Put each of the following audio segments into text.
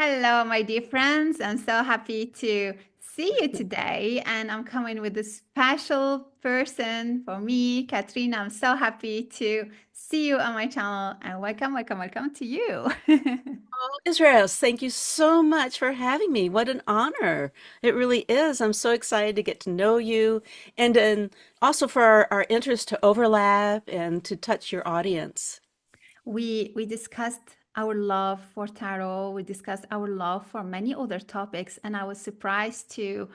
Hello, my dear friends. I'm so happy to see you today. And I'm coming with a special person for me, Katrina. I'm so happy to see you on my channel and welcome to you. Oh, Israel, thank you so much for having me. What an honor. It really is. I'm so excited to get to know you and also for our interest to overlap and to touch your audience. We discussed our love for tarot. We discussed our love for many other topics, and I was surprised to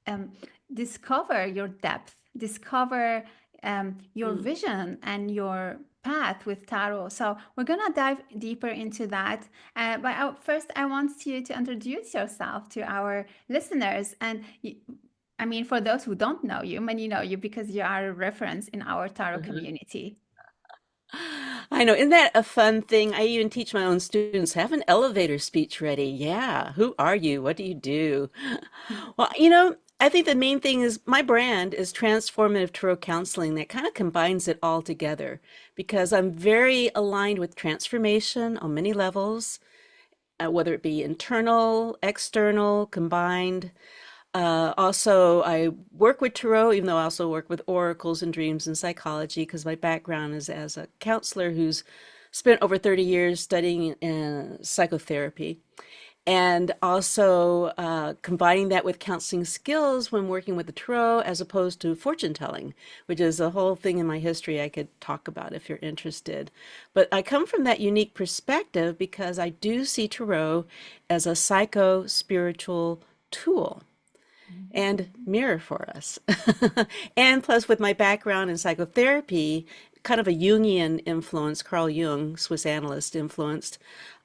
um, discover your depth, discover your Mm. vision and your path with tarot. So we're gonna dive deeper into that. First, I want you to introduce yourself to our listeners. I mean, for those who don't know you, many know you because you are a reference in our tarot community. I know. Isn't that a fun thing? I even teach my own students, have an elevator speech ready. Yeah. Who are you? What do you do? Well, I think the main thing is my brand is Transformative Tarot Counseling that kind of combines it all together because I'm very aligned with transformation on many levels, whether it be internal, external, combined. Also, I work with tarot, even though I also work with oracles and dreams and psychology, because my background is as a counselor who's spent over 30 years studying psychotherapy. And also combining that with counseling skills when working with the tarot, as opposed to fortune telling, which is a whole thing in my history I could talk about if you're interested. But I come from that unique perspective because I do see tarot as a psycho spiritual tool and mirror for us. And plus, with my background in psychotherapy, kind of a Jungian influence, Carl Jung, Swiss analyst influenced,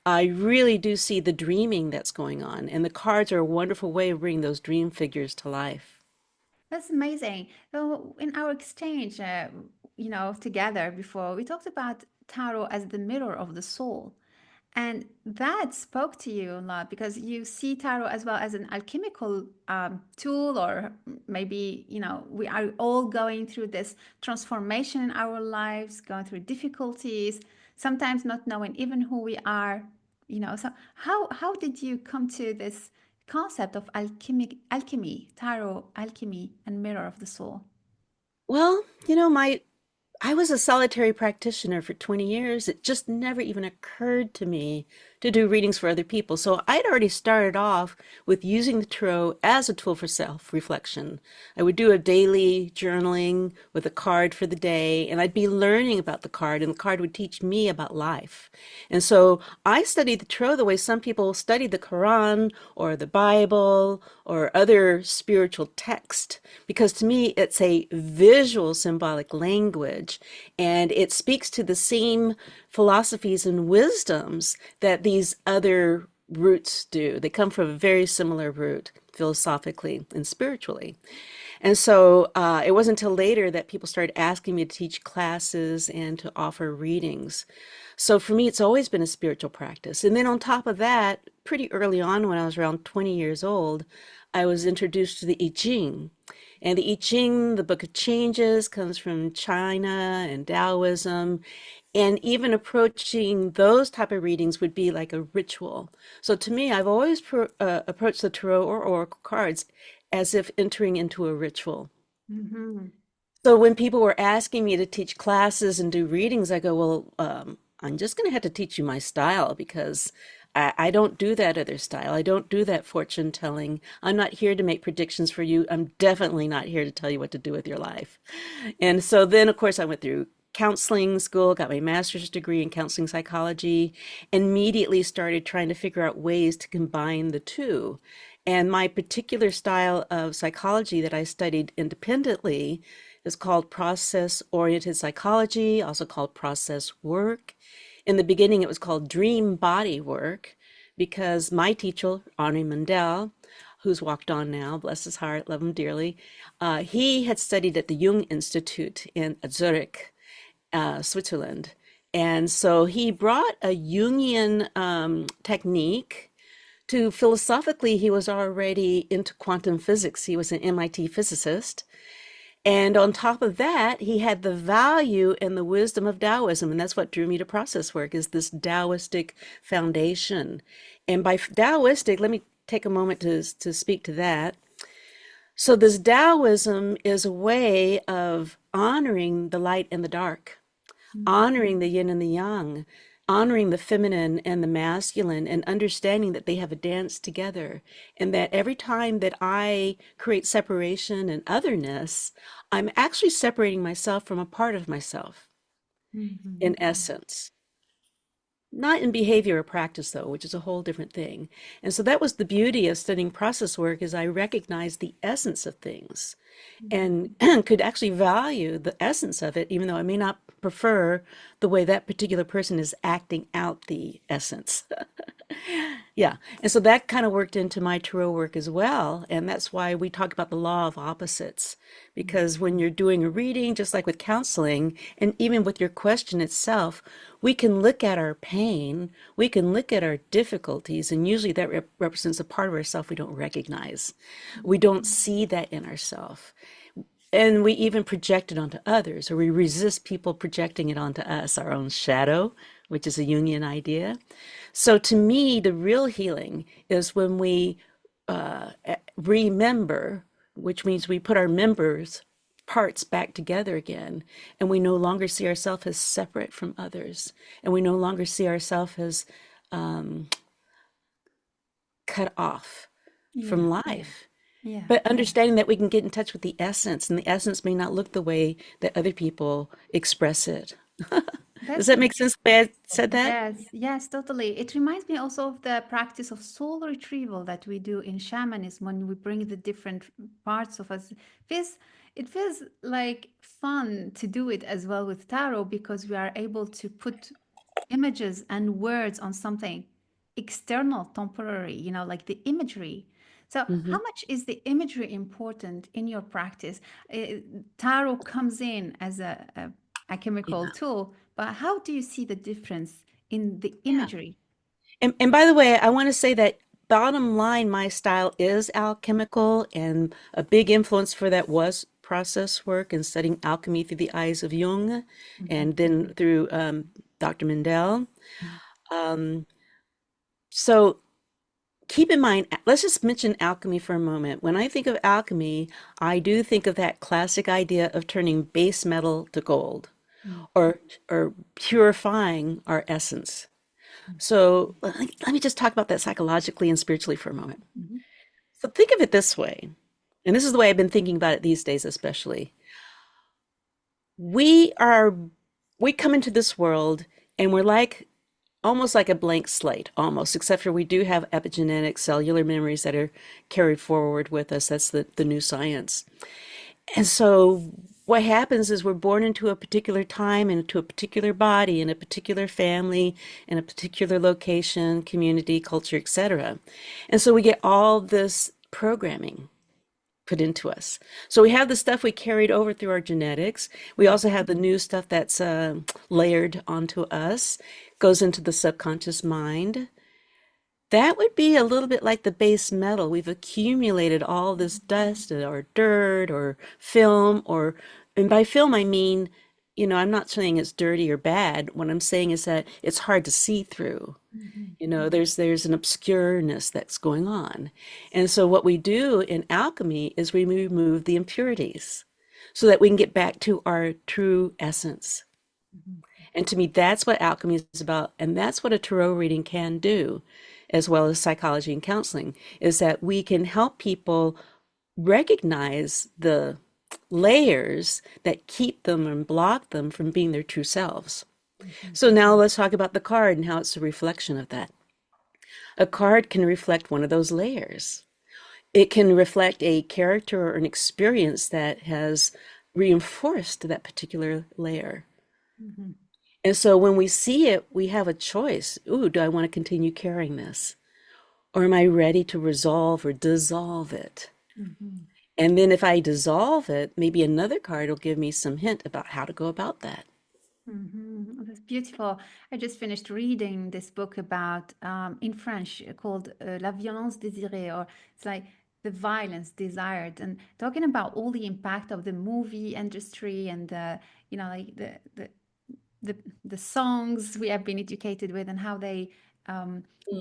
I really do see the dreaming that's going on. And the cards are a wonderful way of bringing those dream figures to life. That's amazing. So in our exchange, together before, we talked about tarot as the mirror of the soul. And that spoke to you a lot because you see tarot as well as an alchemical tool, or maybe, we are all going through this transformation in our lives, going through difficulties, sometimes not knowing even who we are. So how did you come to this concept of alchemy, tarot, alchemy, and mirror of the soul? Well, I was a solitary practitioner for 20 years. It just never even occurred to me to do readings for other people. So I'd already started off with using the tarot as a tool for self-reflection. I would do a daily journaling with a card for the day, and I'd be learning about the card, and the card would teach me about life. And so I studied the tarot the way some people study the Quran or the Bible or other spiritual text, because to me it's a visual symbolic language and it speaks to the same philosophies and wisdoms that these other roots do. They come from a very similar root philosophically and spiritually. And so it wasn't until later that people started asking me to teach classes and to offer readings. So for me, it's always been a spiritual practice. And then on top of that, pretty early on, when I was around 20 years old, I was introduced to the I Ching. And the I Ching, the Book of Changes, comes from China and Daoism. And even approaching those type of readings would be like a ritual. So to me, I've always approached the tarot or oracle cards as if entering into a ritual. Mhm. So when people were asking me to teach classes and do readings, I go, well, I'm just going to have to teach you my style because I don't do that other style. I don't do that fortune telling. I'm not here to make predictions for you. I'm definitely not here to tell you what to do with your life. And so then, of course, I went through counseling school, got my master's degree in counseling psychology, and immediately started trying to figure out ways to combine the two. And my particular style of psychology that I studied independently is called process-oriented psychology, also called process work. In the beginning, it was called dream body work because my teacher, Henri Mundell, who's walked on now, bless his heart, love him dearly, he had studied at the Jung Institute in Zurich, Switzerland. And so he brought a Jungian technique to philosophically, he was already into quantum physics. He was an MIT physicist. And on top of that, he had the value and the wisdom of Taoism. And that's what drew me to process work is this Taoistic foundation. And by Taoistic, let me take a moment to speak to that. So this Taoism is a way of honoring the light and the dark, honoring the yin and the yang, honoring the feminine and the masculine, and understanding that they have a dance together. And that every time that I create separation and otherness, I'm actually separating myself from a part of myself in Mhm. essence. Not in behavior or practice, though, which is a whole different thing. And so that was the beauty of studying process work is I recognized the essence of things and Mhm. could actually value the essence of it, even though I may not prefer the way that particular person is acting out the essence. Yeah. And so that kind of worked into my tarot work as well. And that's why we talk about the law of opposites. Because when you're doing a reading, just like with counseling, and even with your question itself, we can look at our pain, we can look at our difficulties, and usually that represents a part of ourselves we don't recognize. We don't see that in ourselves. And we even project it onto others, or we resist people projecting it onto us, our own shadow, which is a Jungian idea. So to me, the real healing is when we remember, which means we put our members parts back together again, and we no longer see ourselves as separate from others, and we no longer see ourselves as cut off Yeah. from Yeah. life. Yeah. But understanding that we can get in touch with the essence, and the essence may not look the way that other people express it. Does That's that make sense the way I said that? yes, yes, totally. It reminds me also of the practice of soul retrieval that we do in shamanism when we bring the different parts of us. Feels, it feels like fun to do it as well with tarot because we are able to put images and words on something external, temporary, like the imagery. So, Hmm. how much is the imagery important in your practice? Tarot comes in as a chemical Yeah. tool, but how do you see the difference in the Yeah. imagery? And by the way, I want to say that bottom line, my style is alchemical, and a big influence for that was process work and studying alchemy through the eyes of Jung Mhm. and then through Dr. Mendel. Um, so keep in mind, let's just mention alchemy for a moment. When I think of alchemy, I do think of that classic idea of turning base metal to gold Mhm. or purifying our essence. So let me just talk about that psychologically and spiritually for a moment. Mhm. So think of it this way, and this is the way I've been thinking about it these days, especially. We are, we come into this world and we're like almost like a blank slate, almost, except for we do have epigenetic cellular memories that are carried forward with us. That's the new science. And so what happens is we're born into a particular time, into a particular body, in a particular family, in a particular location, community, culture, etc. And so we get all this programming put into us. So we have the stuff we carried over through our genetics. We also have the new stuff that's layered onto us, goes into the subconscious mind. That would be a little bit like the base metal. We've accumulated all this dust or dirt or film or, and by film I mean, I'm not saying it's dirty or bad. What I'm saying is that it's hard to see through. Mhm. There's an obscureness that's going on. And so what we do in alchemy is we remove the impurities so that we can get back to our true essence. Mhm. And to me, that's what alchemy is about. And that's what a tarot reading can do, as well as psychology and counseling, is that we can help people recognize the layers that keep them and block them from being their true selves. Mhm. So now let's talk about the card and how it's a reflection of that. A card can reflect one of those layers. It can reflect a character or an experience that has reinforced that particular layer. Mhm. And so when we see it, we have a choice. Ooh, do I want to continue carrying this? Or am I ready to resolve or dissolve it? Mhm. And then if I dissolve it, maybe another card will give me some hint about how to go about that. Mhm. That's beautiful. I just finished reading this book about in French called La violence désirée, or it's like the violence desired, and talking about all the impact of the movie industry and the, like the the songs we have been educated with, and how they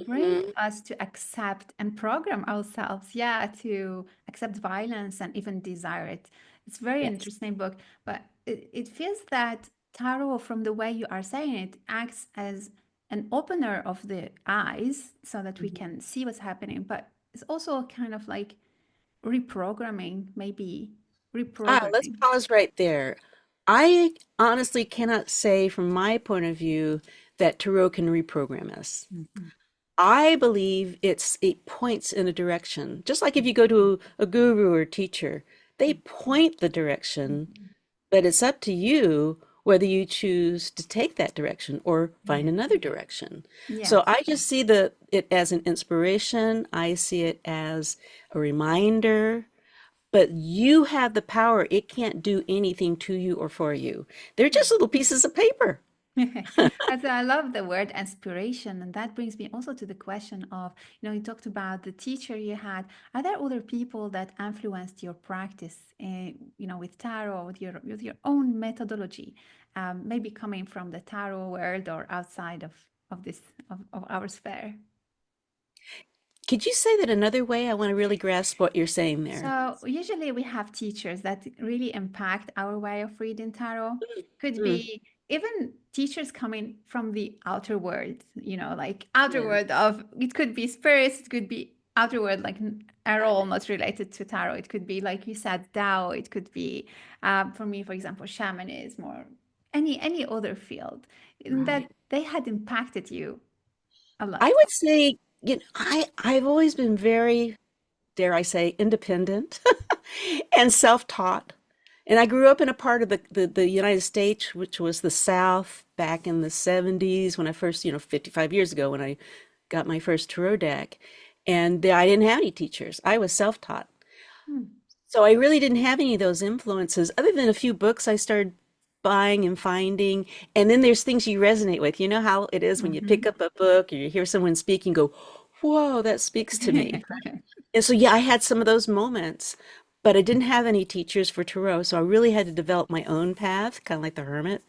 bring Mhm. us to accept and program ourselves, yeah, to accept violence and even desire it. It's very Yes. interesting book, but it feels that tarot, from the way you are saying it, acts as an opener of the eyes so that we Mhm. can see what's happening, but it's also kind of like reprogramming, maybe Let's reprogramming. pause right there. I honestly cannot say from my point of view that tarot can reprogram us. Mhm. I believe it points in a direction. Just like if you go to a guru or teacher, they point the direction, Mhm. but it's up to you whether you choose to take that direction or find Yes. another direction. So Yes. I just see it as an inspiration. I see it as a reminder, but you have the power. It can't do anything to you or for you. They're just little pieces of paper. But I love the word inspiration, and that brings me also to the question of, you talked about the teacher you had. Are there other people that influenced your practice, with tarot, with your own methodology, maybe coming from the tarot world or outside of this of our sphere? Could you say that another way? I want to really grasp what you're saying there. So usually we have teachers that really impact our way of reading tarot. Could Mm, be even teachers coming from the outer world, like outer yeah, world of, it could be spirits, it could be outer world, like at got all it. not related to tarot. It could be, like you said, Dao. It could be, for me, for example, shamanism, or any other field, in that Right. they had impacted you a I lot. would say, I've always been very, dare I say, independent and self-taught. And I grew up in a part of the United States, which was the South back in the 70s when I first, 55 years ago when I got my first tarot deck. And I didn't have any teachers. I was self-taught. Hmm. So I really didn't have any of those influences other than a few books I started buying and finding. And then there's things you resonate with. You know how it is when you pick Mhm. up a book or you hear someone speaking, go, whoa, that speaks to me. And so, yeah, I had some of those moments, but I didn't have any teachers for tarot. So I really had to develop my own path, kind of like the hermit.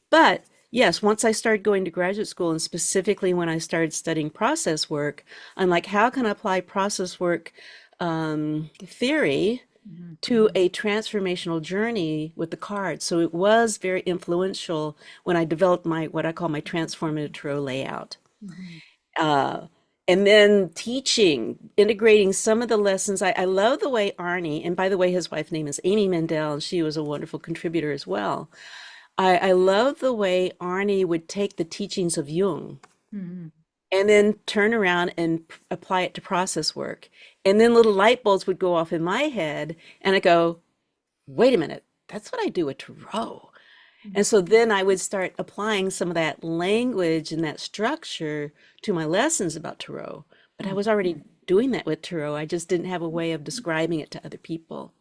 But yes, once I started going to graduate school, and specifically when I started studying process work, I'm like, how can I apply process work theory Mhm. to a transformational journey with the cards? So it was very influential when I developed my what I call my transformative tarot layout. Mhm. Uh, and then teaching, integrating some of the lessons. I love the way Arnie, and by the way, his wife's name is Amy Mendel, and she was a wonderful contributor as well. I love the way Arnie would take the teachings of Jung Mhm. and then turn around and apply it to process work. And then little light bulbs would go off in my head, and I go, wait a minute, that's what I do with tarot. And so then I would start applying some of that language and that structure to my lessons about tarot. But I Mhm. was already doing that with tarot. I just didn't have a way of describing it to other people.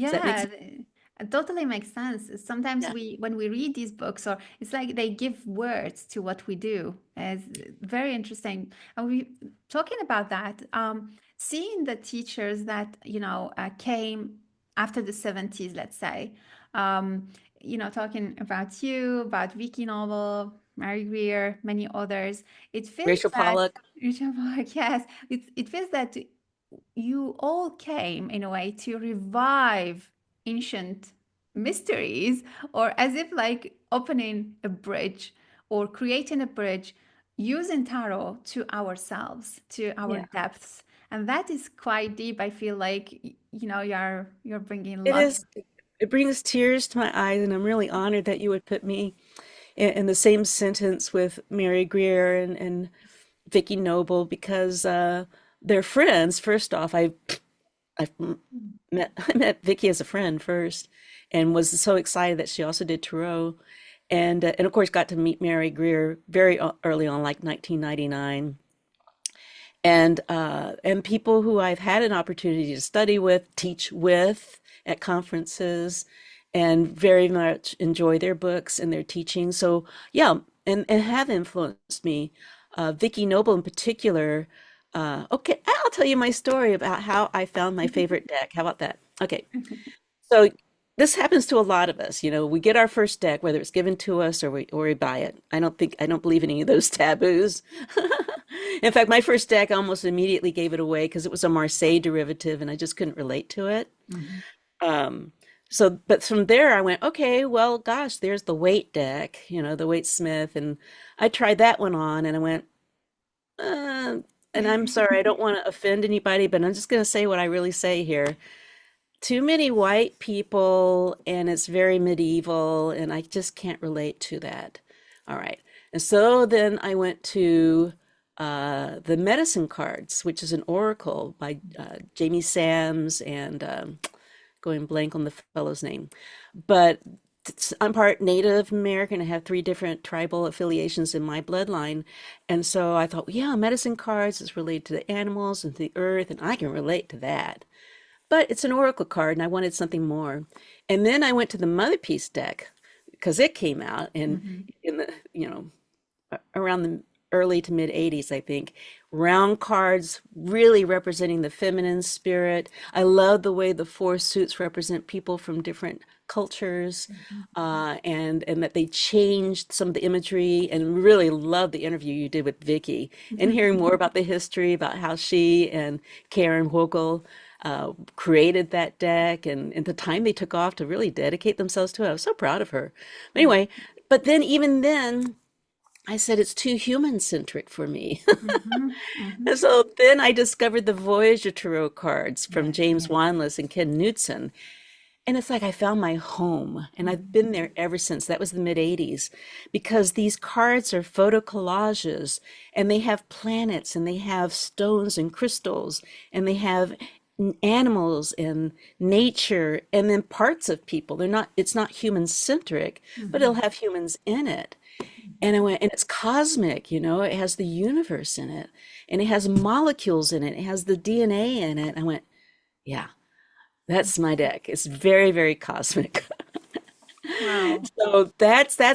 Does that make Yeah, sense? it totally makes sense. Sometimes Yeah. when we read these books, or it's like they give words to what we do. It's very interesting. And we talking about that, seeing the teachers that, came after the 70s, let's say, um, talking about you, about Vicky Novel, Mary Greer, many others. It feels Rachel that, Pollack. yes, it feels that you all came in a way to revive ancient mysteries, or as if like opening a bridge or creating a bridge using tarot to ourselves, to our Yeah. depths. And that is quite deep. I feel like, you're bringing It lots. is. It brings tears to my eyes, and I'm really honored that you would put me in the same sentence with Mary Greer and Vicky Noble because they're friends. First off, I met Vicky as a friend first, and was so excited that she also did tarot, and of course got to meet Mary Greer very early on, like 1999, and people who I've had an opportunity to study with, teach with at conferences, and very much enjoy their books and their teaching. So yeah, and have influenced me. Vicky Noble in particular. Okay, I'll tell you my story about how I found my favorite deck. How about that? Okay, so this happens to a lot of us. You know, we get our first deck, whether it's given to us or we buy it. I don't believe in any of those taboos. In fact, my first deck I almost immediately gave it away because it was a Marseille derivative and I just couldn't relate to it. Mhm. Um, but from there I went, okay, well, gosh, there's the weight deck, you know, the weight smith, and I tried that one on and I went, uh, and I'm sorry, I don't want to offend anybody, but I'm just going to say what I really say here. Too many white people, and it's very medieval, and I just can't relate to that. All right. And so then I went to the medicine cards, which is an oracle by Jamie Sams and going blank on the fellow's name. But I'm part Native American. I have three different tribal affiliations in my bloodline. And so I thought, yeah, medicine cards is related to the animals and to the earth, and I can relate to that. But it's an oracle card, and I wanted something more. And then I went to the Mother Peace deck because it came out Mhm. in the, you know, around the early to mid 80s, I think. Round cards really representing the feminine spirit. I love the way the four suits represent people from different cultures, Mhm. and that they changed some of the imagery, and really love the interview you did with Vicky and hearing more about the history about how she and Karen Hochul created that deck and the time they took off to really dedicate themselves to it. I was so proud of her. Anyway, but then even then I said it's too human centric for me. Mhm. And Mhm. so then I discovered the Voyager Tarot cards from Yes, James yes. Wanless and Ken Knutson. And it's like I found my home, and I've Mhm. been there ever since. That was the mid 80s, because these cards are photo collages, and they have planets, and they have stones and crystals, and they have animals and nature, and then parts of people. It's not human centric, but it'll Mhm. have humans in it. And I went, and it's cosmic, you know, it has the universe in it, and it has molecules in it, it has the DNA in it. I went, yeah, that's my deck. It's very, very cosmic. Wow. So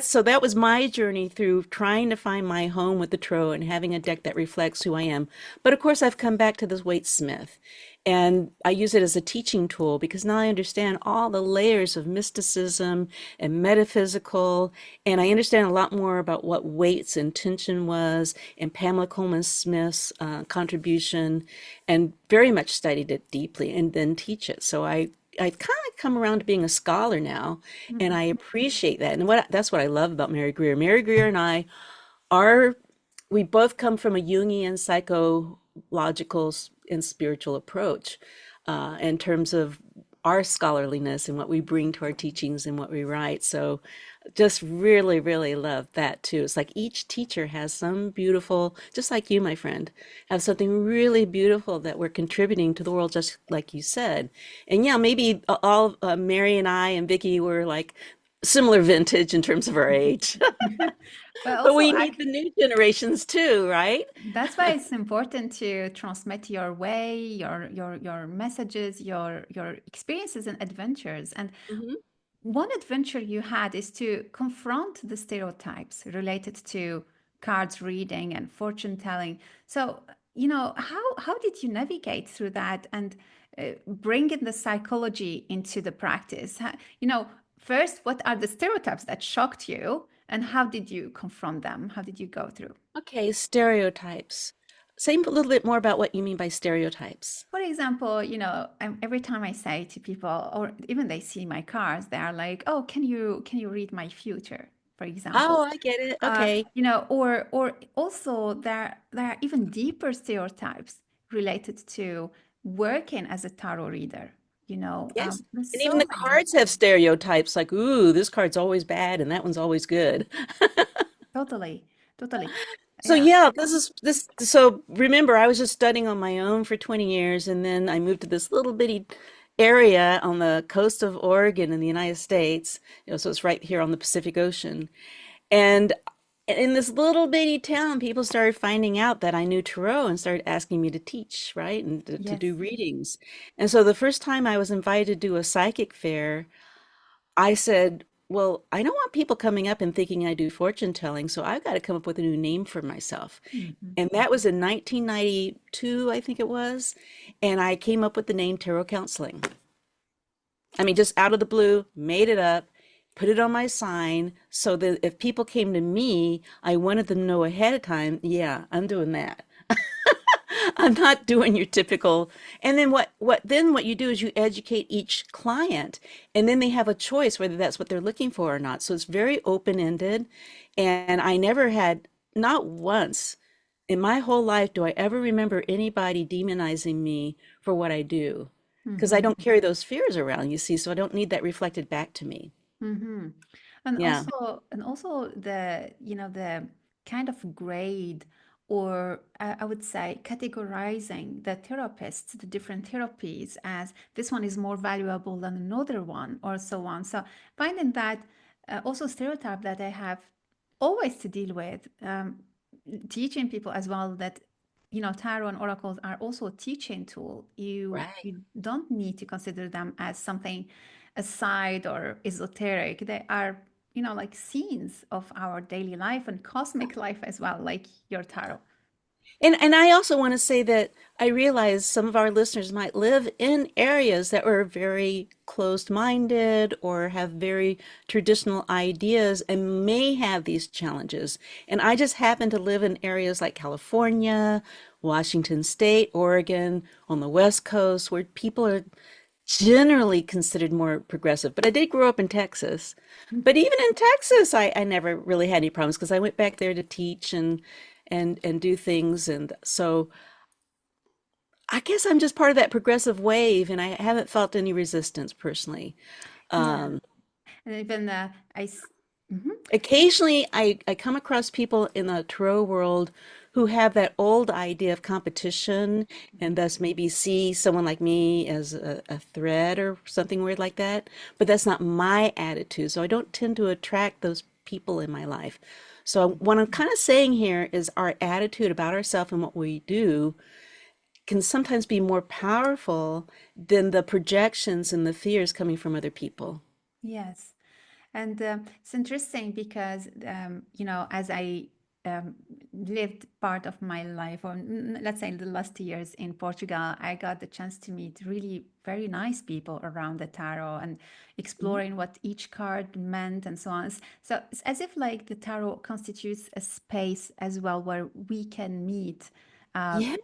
so that was my journey through trying to find my home with the Trow and having a deck that reflects who I am. But of course, I've come back to this Waite Smith, and I use it as a teaching tool because now I understand all the layers of mysticism and metaphysical, and I understand a lot more about what Waite's intention was and Pamela Coleman Smith's contribution, and very much studied it deeply and then teach it. So I've kind of come around to being a scholar now, and I Mhm. appreciate that. And that's what I love about Mary Greer. Mary Greer and I are we both come from a Jungian psychological and spiritual approach in terms of our scholarliness and what we bring to our teachings and what we write. So just really, really love that too. It's like each teacher has some beautiful, just like you, my friend, have something really beautiful that we're contributing to the world, just like you said. And yeah, maybe all Mary and I and Vicky were like similar vintage in terms of our age. But But also, we need the new generations too, right? that's why it's important to transmit your way, your messages, your experiences and adventures. And Hmm. one adventure you had is to confront the stereotypes related to cards reading and fortune telling. So, how did you navigate through that and bring in the psychology into the practice? First, what are the stereotypes that shocked you, and how did you confront them? How did you go through? Okay, stereotypes. Say a little bit more about what you mean by stereotypes. For example, every time I say to people, or even they see my cards, they are like, "Oh, can you read my future?" For example, Oh, I get it. Okay. or also there are even deeper stereotypes related to working as a tarot reader. Yes. There's And even so the many. cards have stereotypes like, ooh, this card's always bad and that one's always good. Totally, totally, So yeah. yeah, so remember I was just studying on my own for 20 years and then I moved to this little bitty area on the coast of Oregon in the United States. So it's right here on the Pacific Ocean. And in this little bitty town, people started finding out that I knew tarot and started asking me to teach, right? And to do Yes. readings. And so the first time I was invited to do a psychic fair, I said, well, I don't want people coming up and thinking I do fortune telling, so I've got to come up with a new name for myself. Mhm. And that was in 1992, I think it was. And I came up with the name Tarot Counseling. I mean, just out of the blue, made it up, put it on my sign so that if people came to me, I wanted them to know ahead of time, yeah, I'm doing that. I'm not doing your typical. And then what you do is you educate each client and then they have a choice whether that's what they're looking for or not. So it's very open-ended. And I never had, not once in my whole life do I ever remember anybody demonizing me for what I do. Because I Mhm. don't carry those fears around, you see, so I don't need that reflected back to me. Mhm. And Yeah, also the, the kind of grade, or I would say categorizing the therapists, the different therapies, as this one is more valuable than another one, or so on. So finding that also stereotype that I have always to deal with, teaching people as well that, tarot and oracles are also a teaching tool. right. You don't need to consider them as something aside or esoteric. They are, like scenes of our daily life and cosmic life as well, like your tarot. And I also want to say that I realize some of our listeners might live in areas that are very closed-minded or have very traditional ideas and may have these challenges. And I just happen to live in areas like California, Washington State, Oregon, on the West Coast, where people are generally considered more progressive. But I did grow up in Texas. But even in Texas, I never really had any problems because I went back there to teach and do things. And so I guess I'm just part of that progressive wave, and I haven't felt any resistance personally. Yeah. Um, And even mhm. Occasionally, I come across people in the tarot world who have that old idea of competition and thus maybe see someone like me as a threat or something weird like that. But that's not my attitude. So I don't tend to attract those people in my life. So what I'm kind of saying here is our attitude about ourselves and what we do can sometimes be more powerful than the projections and the fears coming from other people. Yes. And it's interesting because, as I um, lived part of my life, or let's say the last years in Portugal, I got the chance to meet really very nice people around the tarot and Mhm. exploring what each card meant and so on. So it's as if like the tarot constitutes a space as well where we can meet uh, Yeah.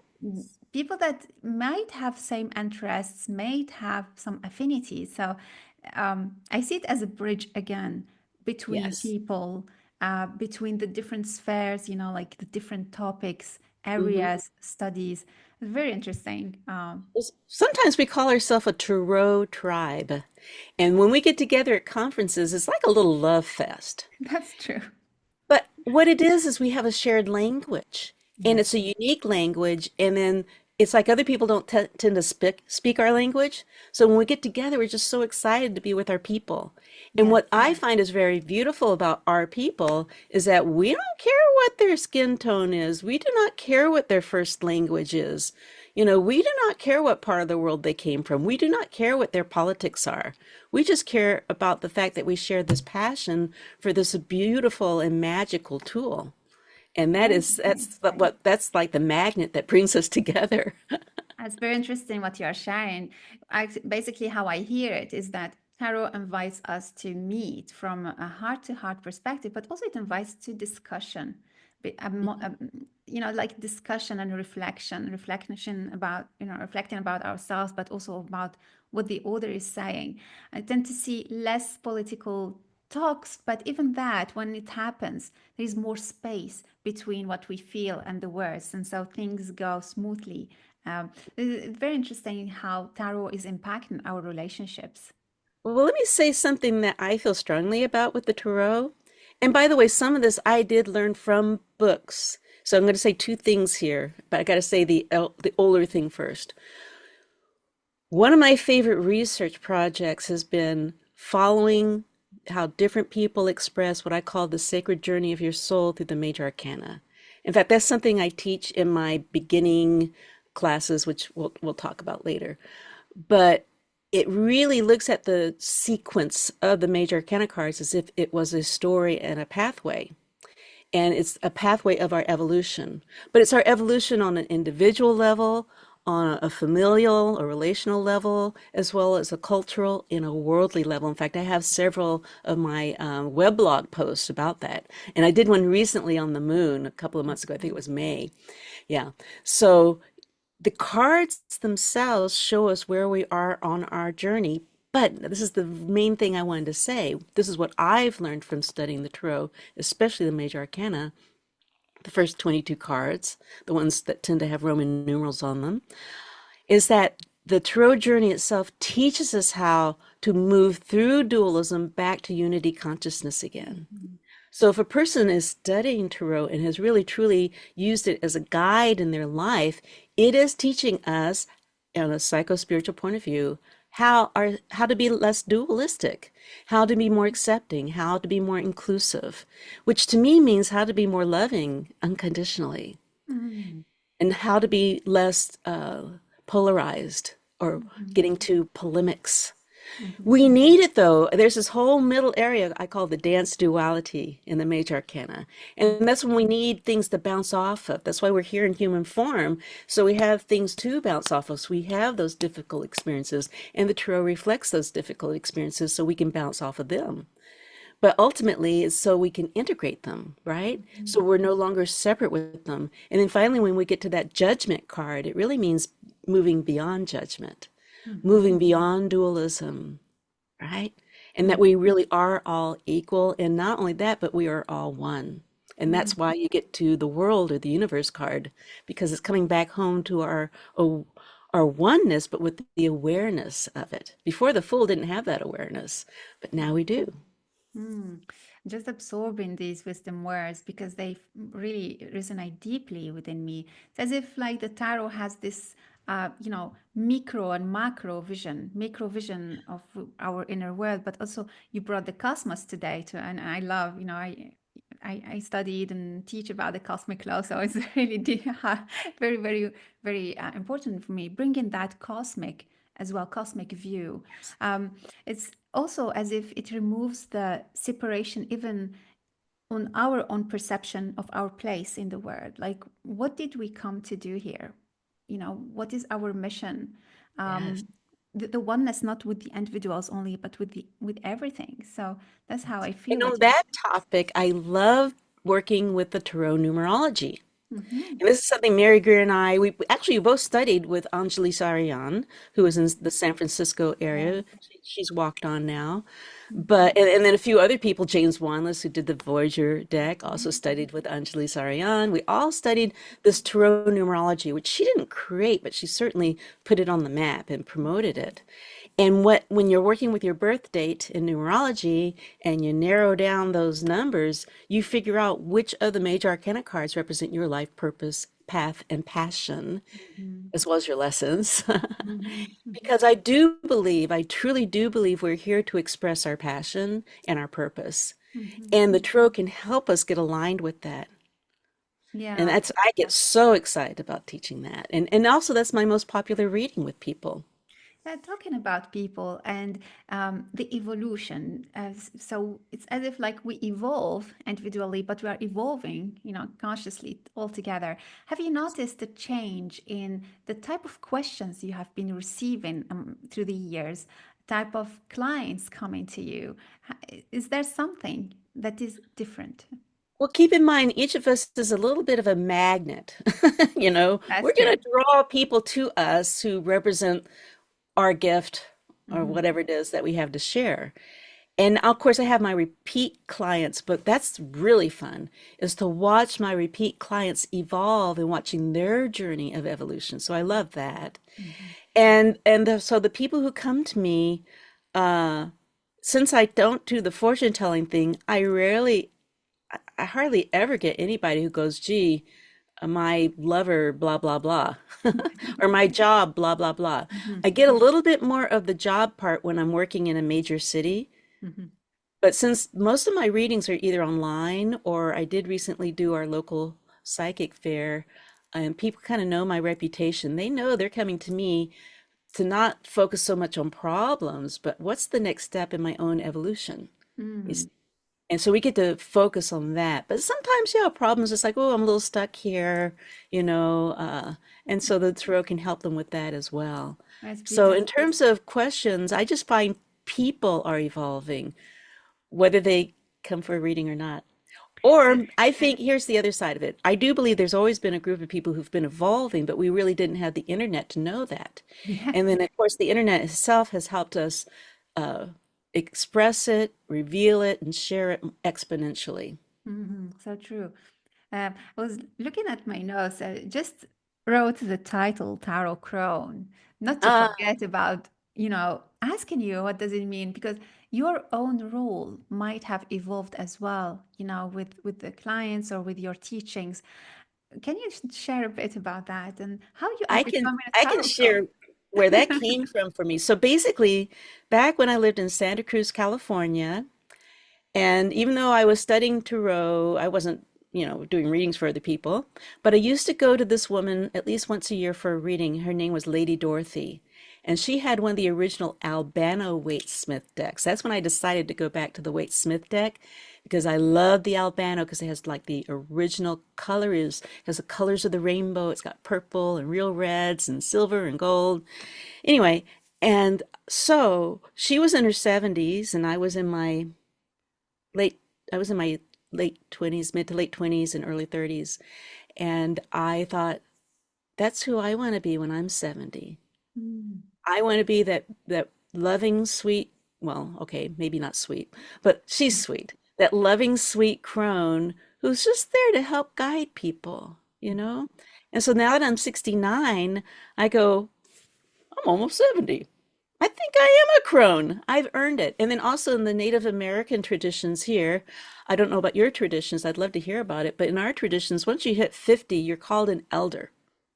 people that might have same interests, might have some affinities. So I see it as a bridge again between Yes. people, between the different spheres, like the different topics, Mhm. areas, studies. Very interesting. Sometimes we call ourselves a Tarot tribe. And when we get together at conferences, it's like a little love fest. That's true. But what it is we have a shared language, and it's Yes. a unique language. And then it's like other people don't tend to speak our language. So when we get together, we're just so excited to be with our people. And Yes. what I find is very beautiful about our people is that we don't care what their skin tone is. We do not care what their first language is. We do not care what part of the world they came from. We do not care what their politics are. We just care about the fact that we share this passion for this beautiful and magical tool. And Very interesting. that's like the magnet that brings us together. It's very interesting what you are sharing. Basically, how I hear it is that tarot invites us to meet from a heart to heart perspective, but also it invites to discussion, like discussion and reflection about, reflecting about ourselves, but also about what the other is saying. I tend to see less political talks, but even that, when it happens, there is more space between what we feel and the words, and so things go smoothly. It's very interesting how tarot is impacting our relationships. Well, let me say something that I feel strongly about with the tarot. And by the way, some of this I did learn from books. So I'm going to say two things here, but I got to say the older thing first. One of my favorite research projects has been following how different people express what I call the sacred journey of your soul through the major arcana. In fact, that's something I teach in my beginning classes, which we'll talk about later. But it really looks at the sequence of the major arcana cards as if it was a story and a pathway. And it's a pathway of our evolution. But it's our evolution on an individual level, on a familial or relational level, as well as a cultural and a worldly level. In fact, I have several of my weblog posts about that. And I did one recently on the moon a couple of months ago. I think it was May. Yeah. So the cards themselves show us where we are on our journey. But this is the main thing I wanted to say. This is what I've learned from studying the tarot, especially the major arcana, the first 22 cards, the ones that tend to have Roman numerals on them, is that the tarot journey itself teaches us how to move through dualism back to unity consciousness again. Mhm. So if a person is studying tarot and has really truly used it as a guide in their life, it is teaching us, on a psycho-spiritual point of view, how to be less dualistic, how to be more accepting, how to be more inclusive, which to me means how to be more loving unconditionally, Mhm. and how to be less polarized or Mhm. getting to polemics. Mhm. We need it though. There's this whole middle area I call the dance duality in the major arcana. And that's when we need things to bounce off of. That's why we're here in human form. So we have things to bounce off of. So we have those difficult experiences, and the tarot reflects those difficult experiences so we can bounce off of them. But ultimately, it's so we can integrate them, right? So Mhm. we're no longer separate with them. And then finally, when we get to that judgment card, it really means moving beyond judgment, Mhm. moving beyond dualism, right? And that Mhm. we really are all equal. And not only that, but we are all one. And Mhm. that's why you get to the world or the universe card, because it's coming back home to oh, our oneness, but with the awareness of it. Before, the Fool didn't have that awareness, but now we do. Mm. Just absorbing these wisdom words because they really resonate deeply within me. It's as if like the tarot has this, micro and macro vision of our inner world. But also, you brought the cosmos today to, and I love, I studied and teach about the cosmic law, so it's really very, very, very important for me. Bringing that cosmic as well, cosmic view. It's also as if it removes the separation even on our own perception of our place in the world. Like, what did we come to do here? What is our mission? Yes. The oneness, not with the individuals only, but with everything. So that's how I feel And on what you that topic, I love working with the tarot numerology. said. And this is something Mary Greer and I, we actually both studied with Anjali Sarian, who is in the San Francisco area. She's walked on now. But, and then a few other people, James Wanless, who did the Voyager deck, also studied with Anjali Sarian. We all studied this tarot numerology, which she didn't create, but she certainly put it on the map and promoted it. And when you're working with your birth date in numerology and you narrow down those numbers, you figure out which of the major arcana cards represent your life purpose, path, and passion, Mhm. as well as your lessons. Mhm. Mhm. Because I do believe, I truly do believe we're here to express our passion and our purpose. Mhm. And the tarot can help us get aligned with that. And Yeah. that's, I get so excited about teaching that. And also that's my most popular reading with people. Talking about people and the evolution. So it's as if like we evolve individually, but we are evolving, consciously all together. Have you noticed a change in the type of questions you have been receiving through the years, type of clients coming to you? Is there something that is different? Well, keep in mind, each of us is a little bit of a magnet. That's We're going true. to draw people to us who represent our gift or Hmm. whatever it is that we have to share. And of course, I have my repeat clients, but that's really fun, is to watch my repeat clients evolve and watching their journey of evolution. So I love that. Hmm. So the people who come to me, uh, since I don't do the fortune telling thing, I hardly ever get anybody who goes, gee, my lover, blah, blah, blah, or my job, blah, blah, blah. Hmm. I get a little bit more of the job part when I'm working in a major city. Hmm. But since most of my readings are either online or I did recently do our local psychic fair, and people kind of know my reputation, they know they're coming to me to not focus so much on problems, but what's the next step in my own evolution? You Mm. see? And so we get to focus on that. But sometimes, yeah, problems, it's like, oh, I'm a little stuck here, you know, and so the tarot can help them with that as well. That's So in beautiful. terms of questions, I just find people are evolving, whether they come for a reading or not. Or I think here's the other side of it. I do believe there's always been a group of people who've been evolving, but we really didn't have the internet to know that. And Yes. then, of course, the internet itself has helped us uh, express it, reveal it, and share it exponentially. So true. I was looking at my notes. I just wrote the title Tarot Crone, not to Ah, forget about, asking you what does it mean, because your own role might have evolved as well, with the clients or with your teachings. Can you share a bit about that and how you are becoming a I can tarot crone? share where that came from for me. So basically, back when I lived in Santa Cruz, California, and even though I was studying tarot, I wasn't, doing readings for other people. But I used to go to this woman at least once a year for a reading. Her name was Lady Dorothy. And she had one of the original Albano Waite-Smith decks. That's when I decided to go back to the Waite-Smith deck because I love the Albano because it has like the original color is has the colors of the rainbow. It's got purple and real reds and silver and gold. Anyway, and so she was in her 70s and late I was in my late 20s, mid to late 20s and early 30s, and I thought that's who I want to be when I'm 70. Mm. I want to be that loving, sweet, well, okay, maybe not sweet, but she's sweet. That loving, sweet crone who's just there to help guide people, you know? And so now that I'm 69, I go, I'm almost 70. I think I am a crone. I've earned it. And then also in the Native American traditions here, I don't know about your traditions, I'd love to hear about it, but in our traditions, once you hit 50, you're called an elder.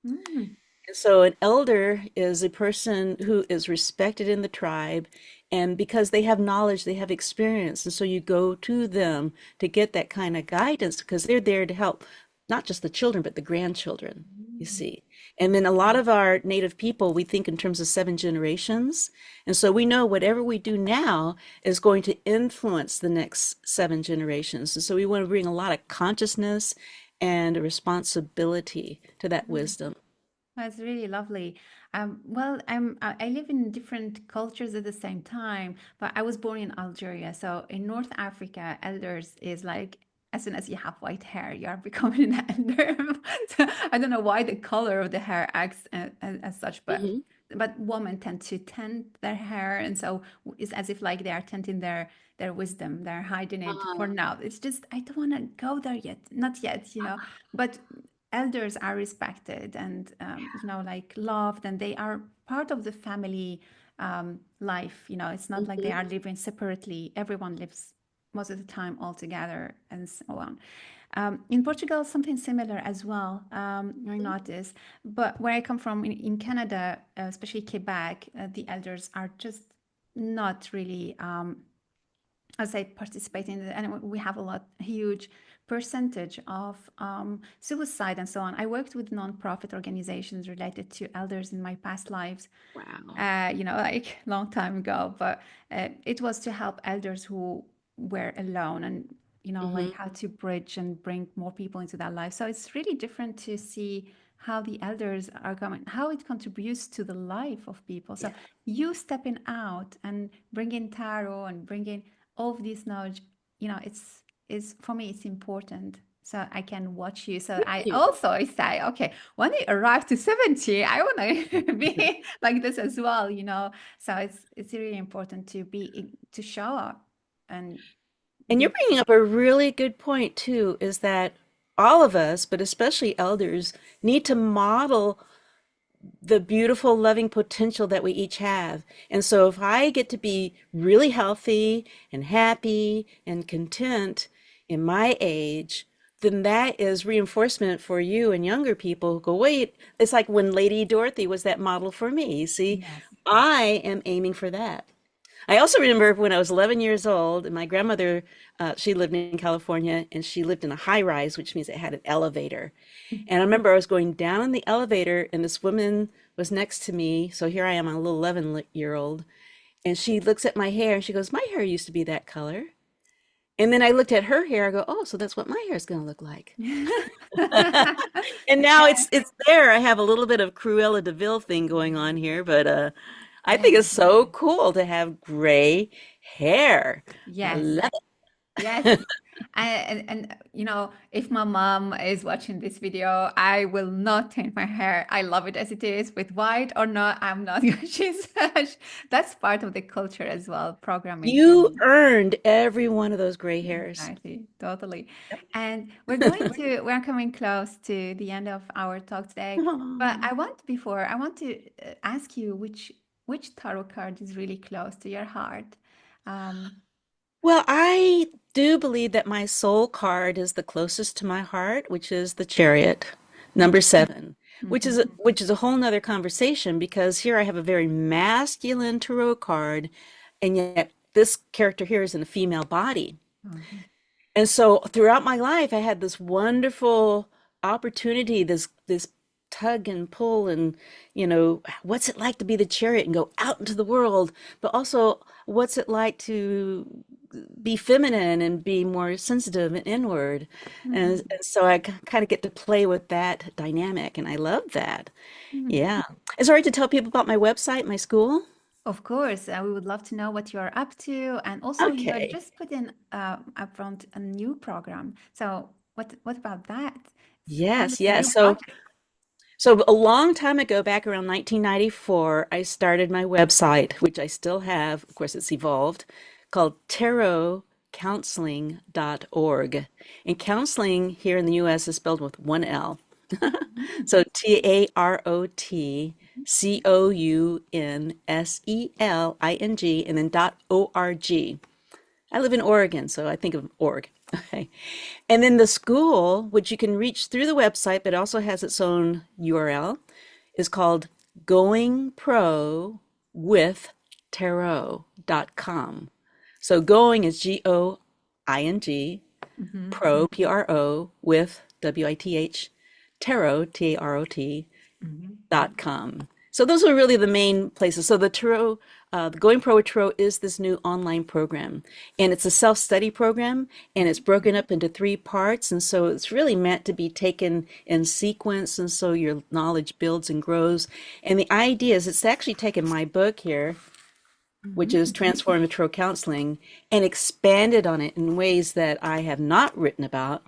Mm. And so an elder is a person who is respected in the tribe, and because they have knowledge, they have experience, and so you go to them to get that kind of guidance because they're there to help not just the children, but the grandchildren, you Mm. see. And then a lot of our native people, we think in terms of 7 generations. And so we know whatever we do now is going to influence the next 7 generations. And so we want to bring a lot of consciousness and a responsibility to that Mm. wisdom. That's really lovely. Well, I live in different cultures at the same time, but I was born in Algeria. So in North Africa, elders is like as soon as you have white hair, you are becoming an elder. So I don't know why the color of the hair acts as such, but Hmm. women tend to tend their hair, and so it's as if like they are tending their wisdom. They're hiding it for Ah, now. It's just I don't want to go there yet, not yet. But elders are respected and like loved, and they are part of the family life. It's not like they mhm, are living separately. Everyone lives most of the time all together and so on. In Portugal, something similar as well, I mhm. noticed. But where I come from in Canada, especially Quebec, the elders are just not really as I participate in it, and we have a huge percentage of suicide and so on. I worked with nonprofit organizations related to elders in my past lives, Wow. like long time ago, but it was to help elders who were alone and, like Hmm. how to bridge and bring more people into that life. So it's really different to see how the elders are coming, how it contributes to the life of people. So Yeah. you stepping out and bringing tarot and bringing all of this knowledge, it's for me, it's important. So I can watch you. So Thank I you. also say, okay, when I arrive to 70, I want to be like this as well. So it's really important to to show up and And you're be. bringing up a really good point too, is that all of us, but especially elders, need to model the beautiful, loving potential that we each have. And so if I get to be really healthy and happy and content in my age, then that is reinforcement for you and younger people who go, wait, it's like when Lady Dorothy was that model for me. You see, Yes. I am aiming for that. I also remember when I was 11 years old, and my grandmother, she lived in California, and she lived in a high rise, which means it had an elevator. And I remember I was going down in the elevator, and this woman was next to me. So here I am, a little 11-year-old, and she looks at my hair and she goes, "My hair used to be that color." And then I looked at her hair. I go, "Oh, so that's what my hair is going to look like." And now Yeah, it's there. I have a little bit of Cruella de Vil thing going on here, but I yeah, think it's so cool to have gray hair. I yes. love Yes. it. If my mom is watching this video, I will not tint my hair. I love it as it is, with white or not. I'm not. She's that's part of the culture as well, programming You and earned every one of those gray hairs. exactly, totally. And Yep. we're coming close to the end of our talk today. But Aw. I want to ask you which tarot card is really close to your heart. Um, Well, I do believe that my soul card is the closest to my heart, which is the Chariot, number 7, mhm. which is a whole nother conversation because here I have a very masculine tarot card, and yet this character here is in a female body. Mhm. And so throughout my life, I had this wonderful opportunity, this tug and pull, and what's it like to be the chariot and go out into the world, but also what's it like to be feminine and be more sensitive and inward. And so I kind of get to play with that dynamic, and I love that. Mhm. Yeah. Is it all right to tell people about my website, my school? Of course, we would love to know what you are up to, and also you are Okay. just put in upfront a new program. So what about that? Tell Yes, us the new yes. project. So a long time ago, back around 1994, I started my website, which I still have. Of course, it's evolved, called tarotcounseling.org. And counseling here in the US is spelled with one L. Mhm. So TAROTCOUNSELING and then .org. I live in Oregon, so I think of org. Okay. And then the school, which you can reach through the website, but also has its own URL, is called Going Pro with Tarot.com. So going is GOING, Mhm. pro, PRO, with WITH, tarot, TAROT, Mhm. com. So those are really the main places. So the Tarot, the Going Pro with Tarot is this new online program, and it's a self-study program, and it's broken up into 3 parts, and so it's really meant to be taken in sequence, and so your knowledge builds and grows. And the idea is it's actually taken my book here, which Mhm. is Transformative Tarot Counseling, and expanded on it in ways that I have not written about,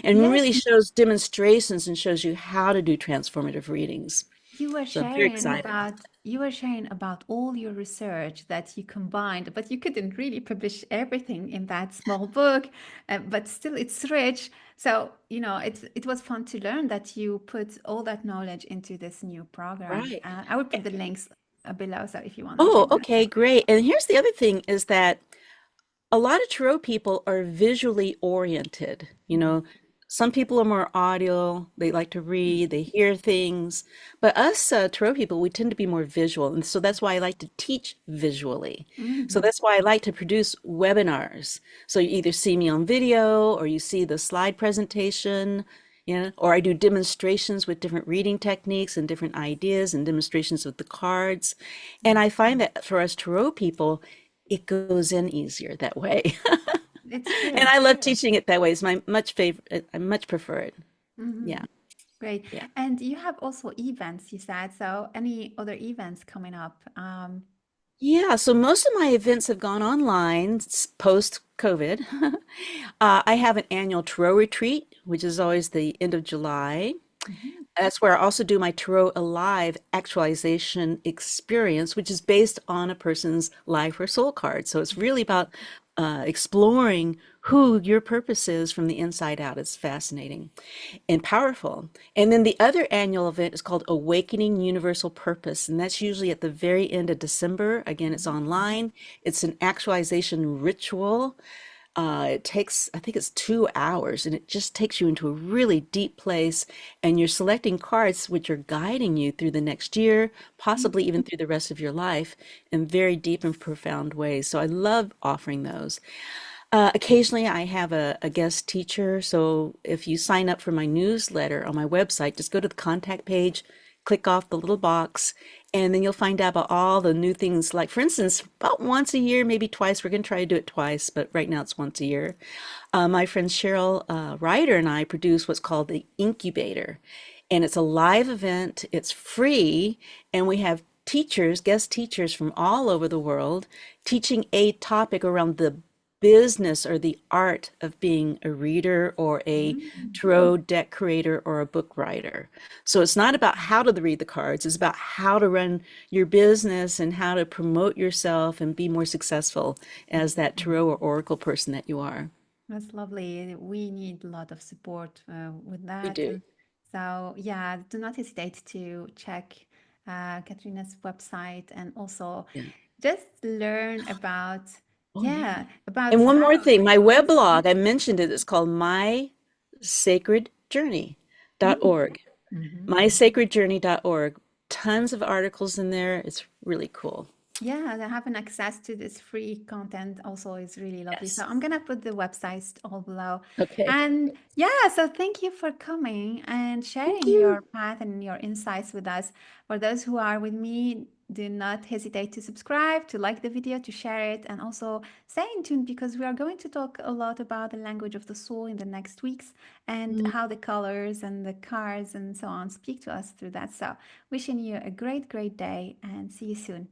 and really Yes, shows demonstrations and shows you how to do transformative readings. you were So I'm very sharing excited. about all your research that you combined, but you couldn't really publish everything in that small book, but still it's rich. So, it was fun to learn that you put all that knowledge into this new program. Right. I will put the links below, so if you want to Oh, join that. okay, great. And here's the other thing is that a lot of tarot people are visually oriented. Some people are more audio, they like to read, they hear things. But us tarot people, we tend to be more visual. And so that's why I like to teach visually. So Mhm. that's why I like to produce webinars. So you either see me on video or you see the slide presentation, or I do demonstrations with different reading techniques and different ideas and demonstrations with the cards. And I find that for us tarot people, it goes in easier that way. It's And true. I love teaching it that way. It's my much favorite. I much prefer it. Mhm. Yeah. Great. Yeah. And you have also events, you said. So, any other events coming up? Yeah. So most of my events have gone online post COVID. I have an annual Tarot retreat, which is always the end of July. Mhm. That's where I also do my Tarot Alive actualization experience, which is based on a person's life or soul card. So it's really about exploring who your purpose is from the inside out. It's fascinating and powerful. And then the other annual event is called Awakening Universal Purpose, and that's usually at the very end of December. Again, it's Mhm. online. It's an actualization ritual. It takes, I think it's 2 hours, and it just takes you into a really deep place. And you're selecting cards which are guiding you through the next year, possibly even through the rest of your life in very deep and profound ways. So I love offering those. Occasionally, I have a guest teacher. So if you sign up for my newsletter on my website, just go to the contact page, click off the little box, and then you'll find out about all the new things. Like, for instance, about once a year, maybe twice. We're going to try to do it twice, but right now it's once a year. My friend Cheryl Ryder and I produce what's called the Incubator. And it's a live event, it's free, and we have teachers, guest teachers from all over the world, teaching a topic around the business or the art of being a reader or a Mm. tarot deck creator or a book writer. So it's not about how to read the cards, it's about how to run your business and how to promote yourself and be more successful as that tarot or oracle person that you are. That's lovely. We need a lot of support with We that. do. And so, yeah, do not hesitate to check Katrina's website and also Yeah. just learn about, Oh, yeah. yeah, about And one more tarot. thing, my Yes. weblog, I mentioned it, it's called Mm. mysacredjourney.org. Mhm. Mysacredjourney.org. Tons of articles in there. It's really cool. Yeah, and having access to this free content also is really lovely. So Yes. I'm gonna put the websites all below. Okay. And yeah, so thank you for coming and Thank sharing you. your path and your insights with us. For those who are with me, do not hesitate to subscribe, to like the video, to share it, and also stay in tune because we are going to talk a lot about the language of the soul in the next weeks and Mm. how the colors and the cards and so on speak to us through that. So wishing you a great, great day and see you soon.